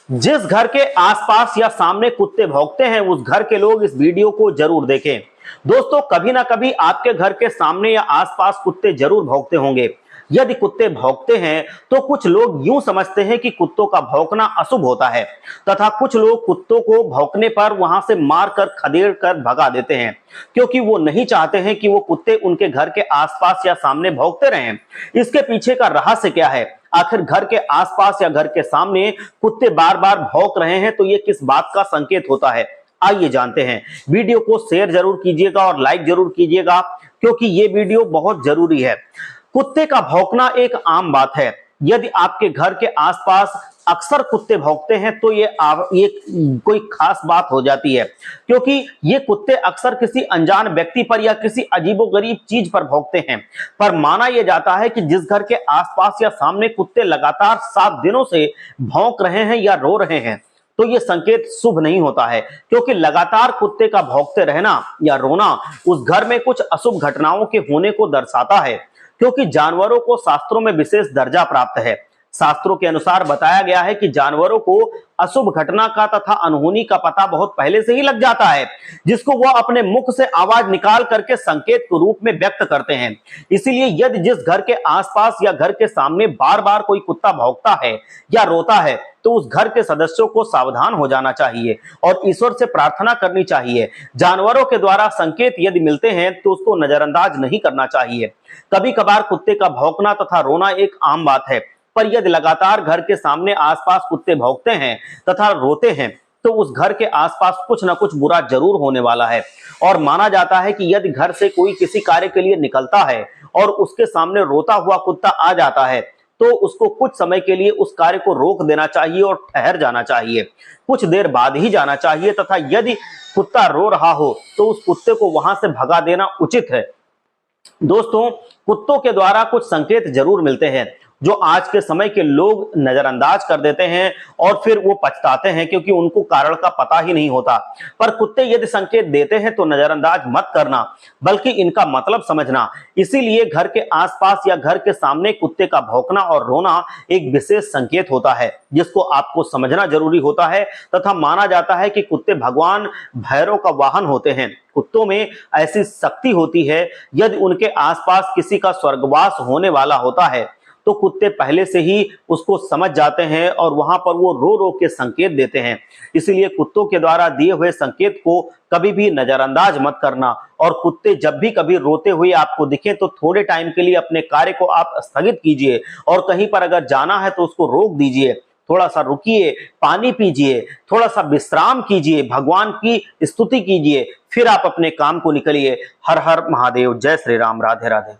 जिस घर के आसपास या सामने कुत्ते भौंकते हैं उस घर के लोग इस वीडियो को जरूर देखें। दोस्तों, कभी ना कभी आपके घर के सामने या आसपास कुत्ते जरूर भौंकते होंगे। यदि कुत्ते भौंकते हैं तो कुछ लोग यूं समझते हैं कि कुत्तों का भौंकना अशुभ होता है तथा कुछ लोग कुत्तों को भौंकने पर वहां से मारकर खदेड़ कर भगा देते हैं, क्योंकि वो नहीं चाहते हैं कि वो कुत्ते उनके घर के आसपास या सामने भौंकते रहें। इसके पीछे का रहस्य क्या है? आखिर घर के आसपास या घर के सामने कुत्ते बार बार भौंक रहे हैं तो ये किस बात का संकेत होता है? आइए जानते हैं। वीडियो को शेयर जरूर कीजिएगा और लाइक जरूर कीजिएगा, क्योंकि ये वीडियो बहुत जरूरी है। कुत्ते का भौंकना एक आम बात है। यदि आपके घर के आसपास अक्सर कुत्ते भौंकते हैं तो ये कोई खास बात हो जाती है, क्योंकि ये कुत्ते अक्सर किसी अनजान व्यक्ति पर या किसी अजीबोगरीब चीज पर भौंकते हैं। पर माना यह जाता है कि जिस घर के आसपास या सामने कुत्ते लगातार 7 दिनों से भौंक रहे हैं या रो रहे हैं तो ये संकेत शुभ नहीं होता है, क्योंकि लगातार कुत्ते का भौंकते रहना या रोना उस घर में कुछ अशुभ घटनाओं के होने को दर्शाता है। क्योंकि जानवरों को शास्त्रों में विशेष दर्जा प्राप्त है। शास्त्रों के अनुसार बताया गया है कि जानवरों को अशुभ घटना का तथा अनहोनी का पता बहुत पहले से ही लग जाता है, जिसको वह अपने मुख से आवाज निकाल करके संकेत के रूप में व्यक्त करते हैं। इसीलिए यदि जिस घर के आसपास या घर के सामने बार बार कोई कुत्ता भौंकता है या रोता है तो उस घर के सदस्यों को सावधान हो जाना चाहिए और ईश्वर से प्रार्थना करनी चाहिए। जानवरों के द्वारा संकेत यदि मिलते हैं तो उसको नजरअंदाज नहीं करना चाहिए। कभी कभार कुत्ते का भौंकना तथा रोना एक आम बात है, पर यदि लगातार घर के सामने आसपास कुत्ते भौंकते हैं तथा रोते हैं तो उस घर के आसपास कुछ न कुछ बुरा जरूर होने वाला है। और माना जाता है कि यदि घर से कोई किसी कार्य के लिए निकलता है और उसके सामने रोता हुआ कुत्ता आ जाता है तो उसको कुछ समय के लिए उस कार्य को रोक देना चाहिए और ठहर जाना चाहिए। कुछ देर बाद ही जाना चाहिए तथा यदि कुत्ता रो रहा हो तो उस कुत्ते को वहां से भगा देना उचित है। दोस्तों, कुत्तों के द्वारा कुछ संकेत जरूर मिलते हैं जो आज के समय के लोग नजरअंदाज कर देते हैं और फिर वो पछताते हैं, क्योंकि उनको कारण का पता ही नहीं होता। पर कुत्ते यदि संकेत देते हैं तो नजरअंदाज मत करना, बल्कि इनका मतलब समझना। इसीलिए घर के आसपास या घर के सामने कुत्ते का भौंकना और रोना एक विशेष संकेत होता है, जिसको आपको समझना जरूरी होता है। तथा माना जाता है कि कुत्ते भगवान भैरव का वाहन होते हैं। कुत्तों में ऐसी शक्ति होती है, यदि उनके आसपास किसी का स्वर्गवास होने वाला होता है तो कुत्ते पहले से ही उसको समझ जाते हैं और वहां पर वो रो रो के संकेत देते हैं। इसलिए कुत्तों के द्वारा दिए हुए संकेत को कभी भी नजरअंदाज मत करना। और कुत्ते जब भी कभी रोते हुए आपको दिखे तो थोड़े टाइम के लिए अपने कार्य को आप स्थगित कीजिए और कहीं पर अगर जाना है तो उसको रोक दीजिए, थोड़ा सा रुकिए, पानी पीजिए, थोड़ा सा विश्राम कीजिए, भगवान की स्तुति कीजिए, फिर आप अपने काम को निकलिए। हर हर महादेव। जय श्री राम। राधे राधे।